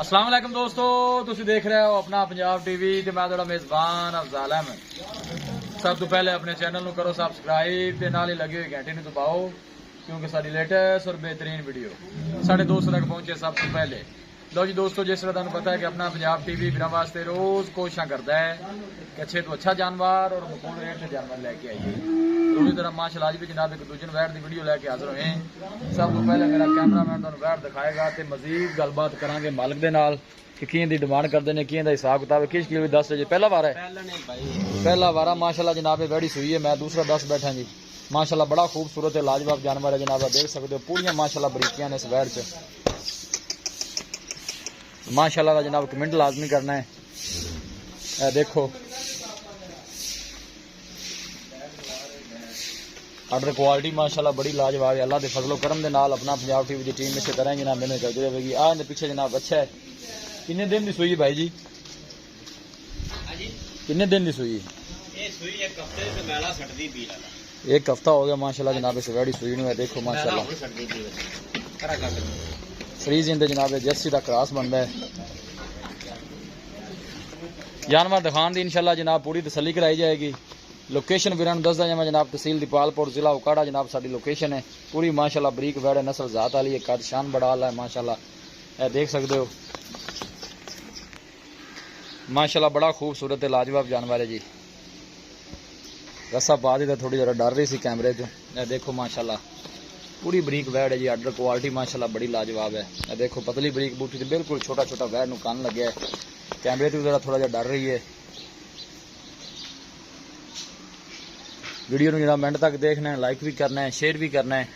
अस्सलाम वालेकुम दोस्तों, तुसी देख रहे हो अपना पंजाब टीवी ते मैं तुहाडा मेजबान अफजाल अहमद। सब तो पहले अपने चैनल नू करो सबसक्राइब ते नाल ही लगी हुई घंटी नू दबाओ क्योंकि साडी लेटेस्ट और बेहतरीन वीडियो साढ़े दोस्त तक पहुंचे सब तो पहले। लो जी दोस्तों, जिस तरह तुहानू पता है कि अपना पंजाब टीवी बिना वास्ते रोज कोशिश करता है कि अच्छे तो अच्छा जानवर और मकबूल रेट से जानवर लेके आइए। पूरी तरह माशाल्लाह आज भी जनाब एक दूजन वैट की वीडियो लेके हाजिर हुए हैं। सब तो पहले मेरा कैमरामैन तुहानू वैट दिखाएगा तो मजीद गलबात करांगे मालिक दे नाल कि किं दी डिमांड करते हैं, किं दा हिसाब किताब है। किस किलो 10 बजे पहला वार है, पहला वारा माशाल्लाह जनाब वैड़ी सुई है। मैं दूसरा 10 बैठा जी। माशाल्लाह बड़ा खूबसूरत है, लाजवाब जानवर है जनाब, देख सकते हो पूरियां माशाल्लाह बरीकियां ने इस वैड़ च। माशाल्लाह का जनाब कमेंट लाजमी करना है। देखो ऑर्डर क्वालिटी माशाल्लाह बड़ी लाजवाब है। अल्लाह के फजलो करम के नाल अपना पंजाब टीवी की टीम इसे तरह जनाब मेहनत करती रहेगी। आ इन्हें पीछे जनाब अच्छा है। किन्ने दिन की सुई भाई जी? किन्ने दिन की सुई? एक हफ्ता हो गया माशाल्लाह जनाब इस वैड़ी सुई है। देखो माशाल्लाह फ्रीज इंदे जनाब जर्सी का क्रॉस बनता है। जानवर दिखाने की इंशाल्लाह जनाब पूरी तसल्ली कराई जाएगी। लोकेशन वीरान दसदा जावा जनाब तहसील दीपालपुर जिला उकाड़ा जनाब साडी लोकेशन है। पूरी माशाल्लाह बरीक वैड़ है, नस्ल जात वाली है, कद शान बड़ा आला है माशाल्लाह। देख सकते हो माशाल्लाह बड़ा खूबसूरत है, लाजवाब जानवर है जी। रस्सा पा दी तो थोड़ी जरा डर रही सी कैमरे चो। देखो माशाल्लाह पूरी बरीक वैड़ है जी। ऑर्डर क्वालिटी माशाल्लाह बड़ी लाजवाब है। देखो पतली बरीक बूटी थी, बिल्कुल छोटा छोटा वैड़ नू कान लगे है। कैमरे तो जरा थोड़ा जहा डर रही है। वीडियो जरा मिनट तक देखना है, लाइक भी करना है, शेयर भी करना है।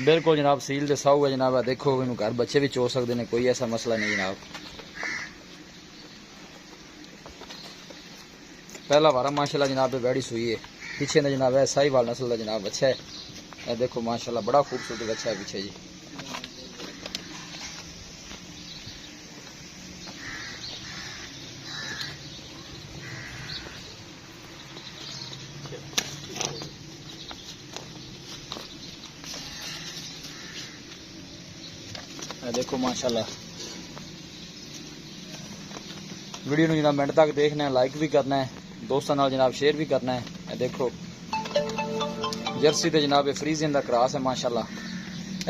बिल्कुल जनाब सील दे साऊ है जनाब। देखो इन घर बच्चे भी चो सकते हैं, कोई ऐसा मसला नहीं जनाब। पहला वारा माशाल्लाह जनाब वैड़ी सुई है। पीछे ने जनाब है साहिवाल नस्ल का जनाब अच्छा है। देखो माशाल्लाह बड़ा खूबसूरत अच्छा है पीछे जी। देखो माशाल्लाह वीडियो नू जनाब मिनट तक देखना है, लाइक भी करना है, दोस्तों नाल जनाब शेयर भी करना है। देखो जर्सी ते जनाब फ्रीजियन दा क्रॉस है माशाल्लाह।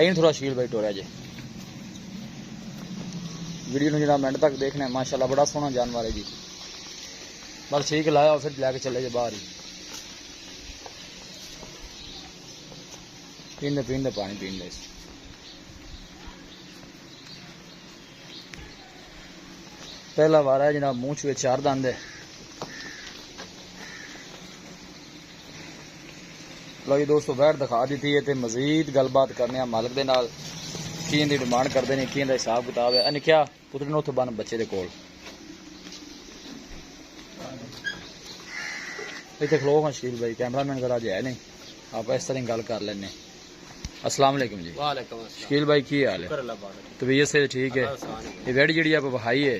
ऐन थोड़ा शील भाई टोरा जे। वीडियो नू जनाब मिनट तक देखना है माशाल्लाह बड़ा सोहना जानवर है जी। बस ठीक लाया फिर लैके चले जे बाहर ही। पींदे पानी पींदे। पहला वारा है जनाब, मुंह चुए 4 दंद है। लो जी दोस्तों वैट दिखा दी है तो मजीद गलबात करने मालिक दे नाल किं दी डिमांड करते हैं, किं दा हिसाब किताब है। निक्या पुत्र ने उत्थे बन बच्चे दे कोल इतने खलो हाँ शकील भाई, कैमरामैन करा अज है नहीं, आप इस तरह गल कर लें। अस्सलाम वालेकुम जी। शकील भाई की हाल है? तबीयत से ठीक है? ये वैड़ी जी आप वहाई है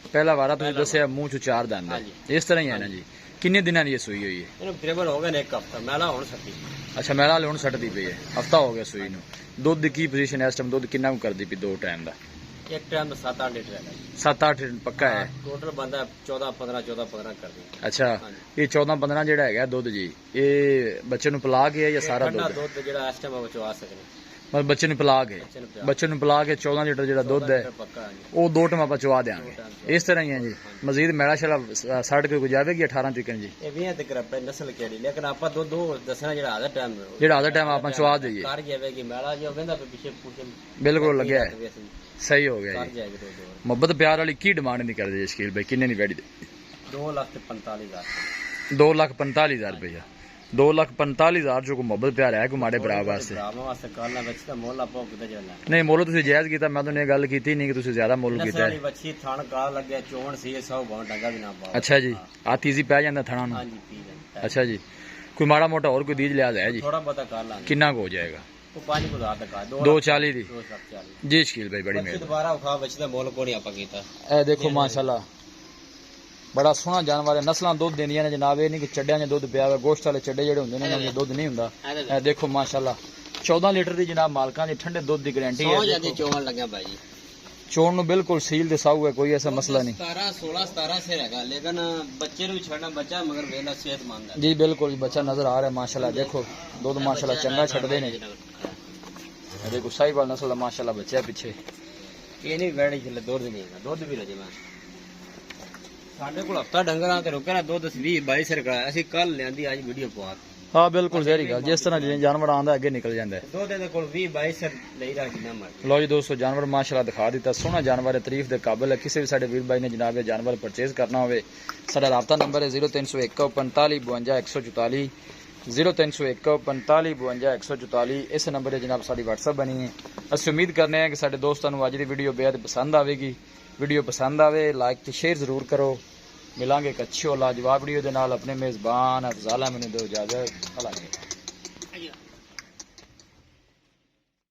पहला वारा तुम दसिया मुंह चो 4 दंद है, इस तरह ही है ना जी? किन्ने दिन की सुई हुई है? तकरीबन हो गया एक हफ्ता। मैला हुण सट्टी। अच्छा मैला हुण सटदी पई है, हफ्ता हो गया सुई नू। दुध की पोजीशन इस टाइम दुध कितना करदी पई? 2 टाइम दा? एक टाइम में 7-8 लीटर है। 7-8 पक्का है? टोटल बंदा 14-15 कर दी। अच्छा ये 14-15 जेड़ा है दुध जी, ये बच्चे नू पिला के है या सारा दुध जेड़ा इस टाइम विच आ सकने मतलब बच्चे नू पिला के? बच्चे नू पिला के 14 लीटर जेड़ा दुध है वो 2 टाइम आप चवा देंगे, इस तरह ही है जी। मजीद मैला शैला सट के जाएगी 18 तक जी? ये 20 तक अपने नस्ल केड़ी, लेकिन आप दो दसना जेड़ा आधा टाइम जेड़ा आधा टाइम आप चवा दईए कर जाएगी। मैला जो वेंदा पे पीछे पूछे बिल्कुल लगे है, सही हो गया जी। मोहब्बत प्यार वाली की डिमांड नहीं करते शकील भाई? किन्ने नहीं वैड़ी? 2,45,000। 2,45,000 रुपया? 2,45,000 जो को मोहब्बत प्यार है को माड़े भरा वास्ते? नहीं मोलो तुसी जायज कीता, मैं तो गल कीती नहीं कि तुसी ज्यादा मोल कीता है। अच्छा जी हाथ ईजी पै जांदा थणा नूं? अच्छा जी कोई माड़ा मोटा और कोई दीज लिहाज है जी? थोड़ा बहुत कर लांगे। कितना को हो जाएगा? 2,40 दी जी शकील भाई बड़ी मेहरबानी। देखो माशाल्लाह बड़ा सोहना जानवर है, नस्लां दुध देंदियां ने जनाब। ये नहीं कि चड्डियां च दुध पिया हुआ, गोश्त वाले चड्डे जेड़े हुंदे ने उन्हां च दुध नहीं हुंदा। देखो माशाल्लाह 14 लीटर ਦੀ ਜਨਾਬ ਮਾਲਕਾਂ ਦੀ ਠੰਡੇ ਦੁੱਧ ਦੀ ਗਾਰੰਟੀ ਹੈ। ਸੌ ਜਾਂਦੀ ਚੋਣ ਲੱਗਿਆ ਭਾਈ ਜੀ। ਚੋਣ ਨੂੰ ਬਿਲਕੁਲ ਸੀਲ ਦੇ ਸਾਊ ਹੈ, ਕੋਈ ਐਸਾ ਮਸਲਾ ਨਹੀਂ। 17 16 17 ਸਿਰ ਹੈਗਾ, ਲੇਕਿਨ ਬੱਚੇ ਨੂੰ ਵੀ ਛੱਡਣਾ ਬੱਚਾ ਮਗਰ ਵੇਲਾ ਸਿਹਤਮੰਦ ਹੈ ਜੀ ਬਿਲकुल ਬੱਚਾ ਨਜ਼ਰ ਆ ਰਿਹਾ ਮਾਸ਼ਾਅੱਲਾ। ਦੇਖੋ ਦੁੱਧ ਮਾਸ਼ਾਅੱਲਾ ਚੰਗਾ ਛੱਡਦੇ ਨੇ। ਦੇਖੋ ਸਾਹੀਵਾਲ ਨਸਲ ਦਾ ਮਾਸ਼ਾਅੱਲਾ ਬੱਚਾ ਪਿੱਛੇ। ਇਹ ਨਹੀਂ ਵੈੜੀ ਥੱਲੇ ਦੁੱਧ ਨਹੀਂ ਹੈਗਾ, ਦੁੱਧ ਵੀ ਰਜੇ ਮੈਂ ਸਾਡੇ ਕੋਲ ਹਫਤਾ ਡੰਗਰਾਂ ਤੇ ਰੁਕਿਆ ਨਾ ਦੁੱਧ 20 22 ਸਿਰ ਕਰਾਇਆ। ਅਸੀਂ ਕੱਲ ਲਿਆਂਦੀ ਅੱਜ ਵੀਡੀਓ ਪਵਾ ਹਾਂ ਬਿਲਕੁਲ ਜ਼ਹਿਰੀ ਗੱਲ, ਜਿਸ ਤਰ੍ਹਾਂ ਜਾਨਵਰ ਆਂਦਾ ਅੱਗੇ ਨਿਕਲ ਜਾਂਦਾ ਹੈ। ਦੁੱਧ ਦੇ ਕੋਲ 20 22 ਸਿਰ ਲਈ ਰੱਖ ਜਿੰਨਾ ਮਰ। ਲਓ ਜੀ ਦੋਸਤੋ ਜਾਨਵਰ ਮਾਸ਼ਾਅੱਲਾ ਦਿਖਾ ਦਿੱਤਾ, ਸੋਹਣਾ ਜਾਨਵਰ ਹੈ, ਤਾਰੀਫ ਦੇ ਕਾਬਿਲ ਹੈ। ਕਿਸੇ ਵੀ ਸਾਡੇ ਵੀਰ ਭਾਈ ਨੇ ਜਨਾਬ ਇਹ ਜਾਨਵਰ ਪਰਚੇਜ਼ ਕਰਨਾ ਹੋਵੇ ਸਾਡਾ ਰਾਬਤਾ ਨੰਬਰ ਹੈ 0301 45 52 144 0301 45 52 144। ਇਸ ਨੰਬਰ 'ਤੇ ਜਨਾਬ ਸਾਡੀ WhatsApp ਬਣੀ ਹੈ। ਅਸੀਂ ਉਮੀਦ ਕਰਨੇ ਹਾਂ ਕਿ ਸਾਡੇ ਦੋਸਤਾਂ ਨੂੰ ਅੱਜ ਦੀ ਵੀਡੀਓ ਬੇहद ਪਸੰਦ ਆਵੇਗੀ। ਵੀਡੀਓ ਪਸੰਦ ਆਵੇ ਲਾਈਕ ਤੇ ਸ਼ੇਅਰ ਜ਼ਰੂਰ ਕਰੋ। ਮਿਲਾਂਗੇ ਇੱਕ ਅੱਛੀ ਔਰ ਲਾਜਵਾਬ ਵੀਡੀਓ ਦੇ ਨਾਲ। ਆਪਣੇ ਮੇਜ਼ਬਾਨ ਅਫਜ਼ਾਲ ਅਹਿਮਦ ਨੂੰ ਦਿਓ ਇਜਾਜ਼ਤ। ਅੱਲਾ ਹਾਫ਼ਿਜ਼।